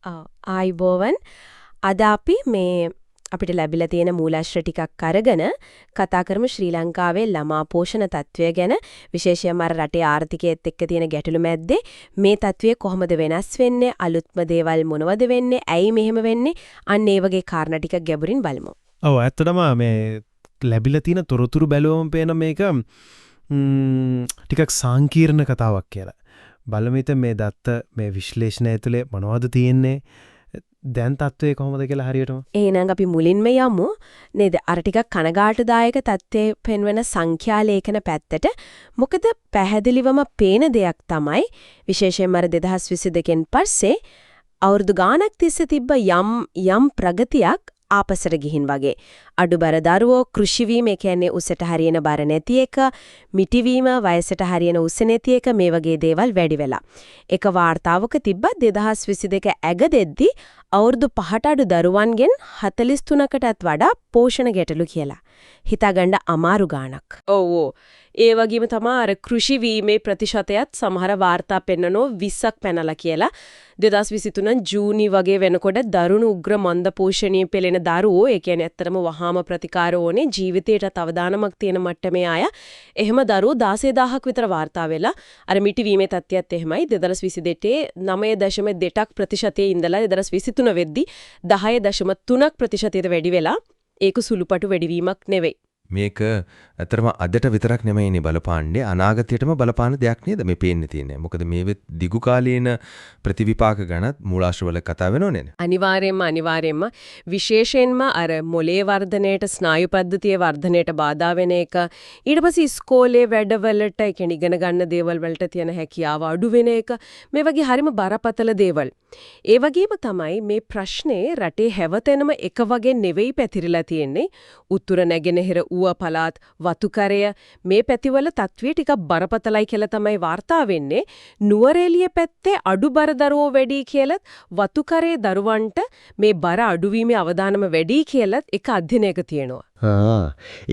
ආයිබෝවන් අද අපි අපිට ලැබිලා තියෙන මූලාශ්‍ර ටිකක් අරගෙන කතා කරමු ශ්‍රී ලංකාවේ ළමා පෝෂණ තත්ත්වය ගැන විශේෂයෙන්ම රටේ ආර්ථිකයේත් එක්ක තියෙන ගැටලු මැද්දේ මේ තත්ත්වය කොහොමද වෙනස් වෙන්නේ අලුත්ම දේවල් මොනවද වෙන්නේ ඇයි මෙහෙම වෙන්නේ අන්න ඒ වගේ කාරණා ටික ගැඹුරින් බලමු. ඔව් ඇත්තටම මේ ලැබිලා තියෙන තොරතුරු බැලුවම පේන මේක ටිකක් සංකීර්ණ කතාවක් කියලා. බලමිට මේ දත්ත මේ විශ්ලේෂණය ඇතුලේ මොනවද තියෙන්නේ දැන් තත්ත්වය කොහොමද කියලා හරියටම එහෙනම් අපි මුලින්ම යමු නේද අර ටිකක් කනගාටුදායක තත්ත්වයේ පෙන්වන සංඛ්‍යා ලේඛන පැත්තට මොකද පැහැදිලිවම පේන දෙයක් තමයි විශේෂයෙන්ම අර 2022න් පස්සේ අවුරුදු ගාණක් තිස්සේ තිබ්බ යම් ප්‍රගතියක් ආපසට ගිහින් වගේ අඩුබර දරුවෝ කෘෂි වීම කියන්නේ උසට හරියන බර නැති එක මිටිවීම වයසට හරියන උස නැති එක මේ වගේ දේවල් වැඩි වෙලා එක වාර්තාවක තිබ්බ 2022 ඇග දෙද්දි අවුරුදු 5ට අඩු දරුවන්ගෙන් 43කටත් වඩා පෝෂණ ගැටලු කියලා හිතාගන්න අමාරු ගාණක්. ඔව් ඒ වගේම තමයි අර කෘෂි වීමේ ප්‍රතිශතයත් සමහර වාර්තා පෙන්නනෝ 20ක් පැනලා කියලා 2023 ජූනි වගේ වෙනකොට දරුණු උග්‍ර මන්ද පෝෂණීය පෙළෙන දරුවෝ ඒ කියන්නේ ඇත්තටම වහාම ප්‍රතිකාර ඕනේ ජීවිතයට අවදානමක් තියෙන මට්ටමේ අය එහෙම දරුවෝ 16000ක් විතර වාර්තා වෙලා අර මිටි වීමේ තත්ත්වයත් එහෙමයි 2022 9.2ක් ප්‍රතිශතයේ ඉඳලා 2023 වෙද්දි 10.3ක් ප්‍රතිශතයට වැඩි වෙලා ඒක සුළුපටු වැඩිවීමක් නෙවෙයි. මේක ඇත්තටම අදට විතරක් නෙමෙයිනේ බලපාන්නේ අනාගතයටම බලපාන දෙයක් නේද මේ පේන්නේ තියෙන්නේ. මොකද මේ දිගු කාලීන ප්‍රතිවිපාක ගැනත් මූලාශ්‍රවල කතා වෙනෝනේ. අනිවාර්යයෙන්ම විශේෂයෙන්ම අර මොලේ වර්ධනයට ස්නායු පද්ධතියේ වර්ධනයට බාධා වෙන එක ඊට පස්සේ ඉස්කෝලේ වැඩවලට ඒ කියන්නේ ඉගෙන ගන්න දේවල් වලට තියෙන හැකියාව අඩු වෙන එක මේ වගේ හරිම බරපතල දේවල්. ඒ වගේම තමයි මේ ප්‍රශ්නේ රටේ හැවතෙනම එක වගේ නෙවෙයි පැතිරිලා තියෙන්නේ. උතුර නැගෙනහිර ඌව පළාත් වතුකරය මේ පැතිවල තත්ත්වය ටිකක් බරපතලයි කියලා තමයි වාර්තා වෙන්නේ. නුවරඑළිය පැත්තේ අඩු බර දරුවෝ වැඩි කියලත් වතුකරේ දරුවන්ට මේ බර අඩුවීමේ අවදානම වැඩි කියලත් එක අධ්‍යයනයක තියෙනවා.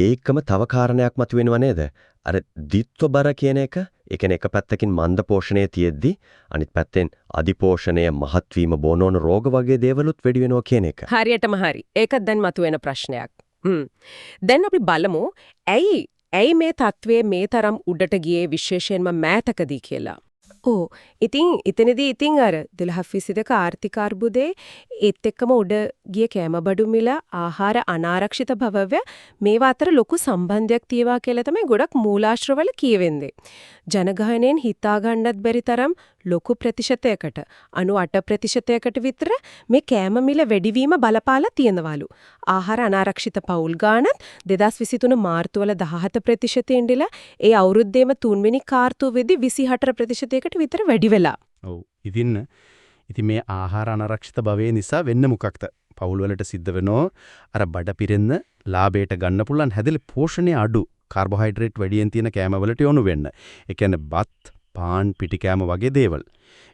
ඒකම තව කාරණයක් මතුවෙනව නේද? අර දිත්ව බර කියන එක ඒ කියන්නේ එක පැත්තකින් මන්ද පෝෂණය තියෙද්දි අනිත් පැත්තෙන් අධිපෝෂණය මහත් වීම බොනෝන රෝග වගේ දේවලුත් වැඩි වෙනවා කියන එක. හරියටම හරි. ඒකත් දැන් මතුවෙන ප්‍රශ්නයක්. දැන් අපි බලමු ඇයි මේ තත්වයේ මේ තරම් උඩට ගියේ විශේෂයෙන්ම මෑතකදී කියලා. ඉතින් අර 2022 ආර්ථික අර්බුදේ ඒත් එක්කම උඩ ගිය කැමබඩු මිල ආහාර අනාරක්ෂිත බවව මේවා අතර ලොකු සම්බන්ධයක් තියවා කියලා තමයි ගොඩක් මූලාශ්‍රවල කියවෙන්නේ. ජනගහනයෙන් හිතා ගන්නත් බැරි තරම් ලොකු ප්‍රතිශතයකට 98% විතර මේ කැම මිල වැඩිවීම බලපාලා තියෙනවලු. ආහාර අනාරක්ෂිත පවුල් ගානත් 2023 මාර්තු වල 17% ඉඳලා ඒ අවුරුද්දේම 3 වෙනි කාර්තුවේදී 24%කට විතර වැඩි වෙලා. ඔව්. ඉතින් මේ ආහාර අනාරක්ෂිත භවයේ නිසා වෙන්න මොකක්ද? පවුල් වලට සිද්ධ වෙනෝ අර බඩ පිරෙන්න ලාභයට ගන්න පුළුවන් හැදෙල පෝෂණය අඩු කාබෝහයිඩ්‍රේට් වැඩියෙන් තියෙන කෑම වලට යොමු වෙන්න. ඒ කියන්නේ බත්, පාන්, පිටි කෑම වගේ දේවල්.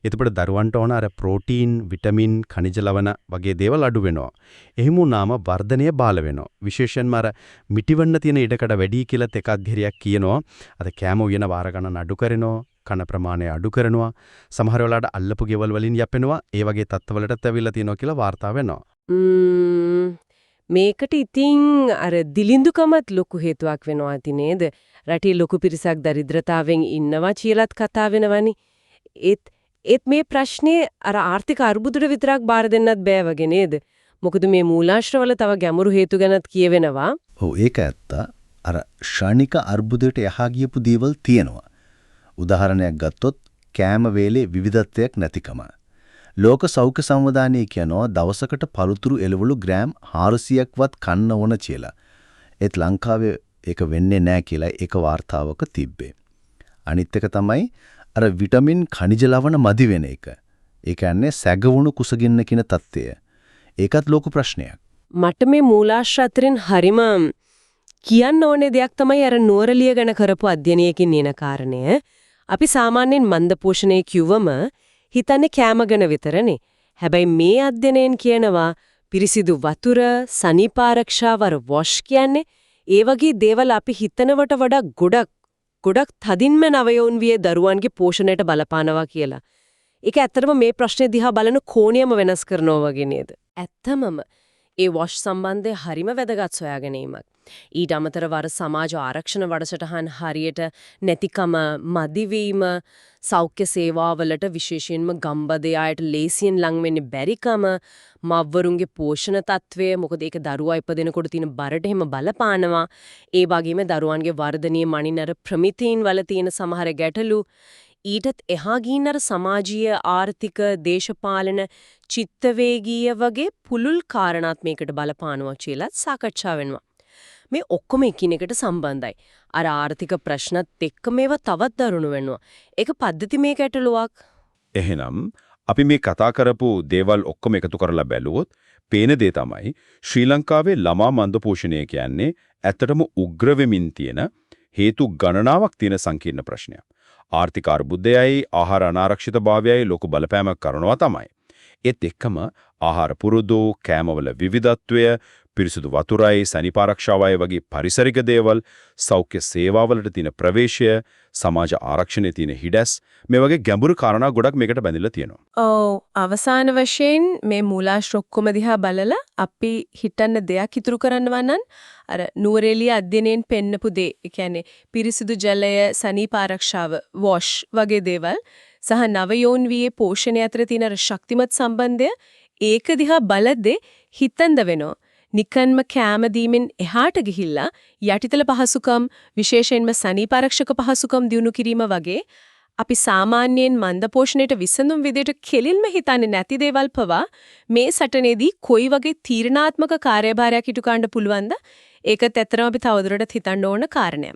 එතකොට දරුවන්ට ඕන අර ප්‍රෝටීන්, විටමින්, ಖನಿಜ ලවණ වගේ දේවල් අඩු වෙනවා. එහෙම වුණාම වර්ධනය බාල වෙනවා. විශේෂයෙන්ම අර මිටිවන්න තියෙන ඉඩකඩ වැඩි කියලාත් එක අධ්‍යයනයක් කියනවා. අද කෑම උයන වාර ගණන් අඩු කරනවා. කන ප්‍රමාණය අඩු කරනවා සමහර වෙලාවට අල්ලපු ගෙවල් වලින් යැපෙනවා ඒ වගේ තත්ත්වවලටත් ඇවිල්ලා තියෙනවා කියලා වාර්තා වෙනවා. මේකට ඉතින් අර දිලිඳුකමත් ලොකු හේතුවක් වෙනවා ඇති නේද? රටේ ලොකු පිරිසක් දරිද්‍රතාවෙන් ඉන්නවා කියලාත් කතා වෙනවනේ. ඒත් මේ ප්‍රශ්නේ අර ආර්ථික අර්බුදයට විතරක් බාර දෙන්නත් බෑ වගේ නේද? මොකද මේ මූලාශ්‍රවල තව ගැඹුරු හේතු ගැනත් කියවෙනවා. ඔව් ඒක ඇත්ත. අර ශානික අර්බුදයට යහා ගියපු දේවල් තියෙනවා. උදාහරණයක් ගත්තොත් කෑම වේලේ විවිධත්වයක් නැතිකම. ලෝක සෞඛ්‍ය සංවිධානය කියනවා දවසකට පළතුරු එළවලු ග්‍රෑම් 400ක්වත් කන්න ඕන කියලා. ඒත් ලංකාවේ ඒක වෙන්නේ නැහැ කියලා ඒක වාර්තාවක තිබ්බේ. අනිත් එක තමයි අර විටමින් ಖನಿಜ ලවණ මදි වෙන එක. ඒ කියන්නේ සැගවුණු කුසගින්න කියන තත්ත්වය. ඒකත් ලොකු ප්‍රශ්නයක්. මට මේ මූලාශ්‍ර අතරින් හරිම කියන්න ඕනේ දෙයක් තමයි අර නුවරඑළිය ගැන කරපු අධ්‍යයනයකින් එන කාරණය. අපි සාමාන්‍යයෙන් මන්ද පෝෂණය කිව්වම හිතන්නේ කෑම ගැන විතරනේ. හැබැයි මේ අධ්‍යයනයෙන් කියනවා පිරිසිදු වතුර, සනීප ආරක්ෂාව, වොෂ් කියන්නේ ඒ වගේ දේවල් අපි හිතනවට වඩා ගොඩක් තදින්ම නවයෝන් වියේ දරුවන්ගේ පෝෂණයට බලපානවා කියලා. ඒක ඇත්තටම මේ ප්‍රශ්නේ දිහා බලන කෝණයම වෙනස් කරනවා වගේ නේද? ඇත්තමම ඒ වොෂ් සම්බන්ධය හරිම වැදගත් සොයා ගැනීමක්. ඊට අමතරව සමාජ ආරක්ෂණ වැඩසටහන් හරියට නැතිකම, මදිවීම, සෞඛ්‍ය සේවාවලට විශේෂයෙන්ම ගම්බදේ අයට ලේසියෙන් ලං වෙන්න බැරිකම, මව්වරුන්ගේ පෝෂණ තත්වය, මොකද ඒක දරුවා ඉපදෙනකොට තියෙන බරට එහෙම බලපානවා. ඒ වගේම දරුවන්ගේ වර්ධනීය මනිනර ප්‍රමිතීන් වල තියෙන සමහර ගැටලු ඊටත් එහා ගින් සමාජීය ආර්ථික දේශපාලන චිත්තවේගීය වගේ පුලුල් කාරණාත් මේකට බලපානවා කියලා සාකච්ඡා වෙනවා. මේ ඔක්කොම එකිනෙකට සම්බන්ධයි. අර ආර්ථික ප්‍රශ්නත් එක්ක මේවා තවත් දරුණු වෙනවා. ඒක පද්ධති මේ ගැටලුවක්. එහෙනම් අපි මේ කතා කරපු දේවල් ඔක්කොම එකතු කරලා බැලුවොත් පේන දේ තමයි ශ්‍රී ලංකාවේ ළමා මන්ද පෝෂණය කියන්නේ ඇත්තටම උග්‍ර වෙමින් තියෙන හේතු ගණනාවක් තියෙන සංකීර්ණ ප්‍රශ්නයක්. ආර්ථික අර්බුදයයි ආහාර අනාරක්ෂිතභාවයයි ලොකු බලපෑමක් කරනවා තමයි. ඒත් එක්කම ආහාර පුරුදු, කෑමවල විවිධත්වය, පිරිසුදු වතුරයි, සනීපාරක්ෂාවයි වගේ පරිසරික දේවල්, සෞඛ්‍ය සේවාවලට තියෙන ප්‍රවේශය, සමාජ ආරක්ෂණයේ තියෙන හිඩැස් මේ වගේ ගැඹුරු කාරණා ගොඩක් මේකට බැඳිලා තියෙනවා. ඔව් අවසාන වශයෙන් මේ මූලාශ්‍ර ඔක්කොම දිහා බලලා අපි හිතන්න දෙයක් ඉතුරු කරනවා නම් අර නුවරඑළිය අධ්‍යයනයෙන් පෙන්නපු දේ, ඒ කියන්නේ පිරිසිදු ජලය, සනීපාරක්ෂාව, වොෂ් වගේ දේවල් සහ නවයෝන් වියේ පෝෂණය අතර තියෙන අර ශක්තිමත් සම්බන්ධය ඒක දිහා බලද්දී හිතෙන්ද වෙනවා. නිකන්ම කැම දීමෙන් එහාට ගිහිල්ලා යටිතල පහසුකම්, විශේෂයෙන්ම සනීපාරක්ෂක පහසුකම් දිනු කිරීම වගේ අපි සාමාන්‍යයෙන් මන්ද පෝෂණයට විසඳුම් විදියට කෙලින්ම හිතන්නේ නැති දේවල් පවා මේ සටනේදී කොයි වගේ තීරණාත්මක කාර්යභාරයක් ඉටු ගන්න පුළුවන්ද? ඒකත් ඇත්තටම අපි තවදුරටත් හිතන්න ඕන කාරණයක්.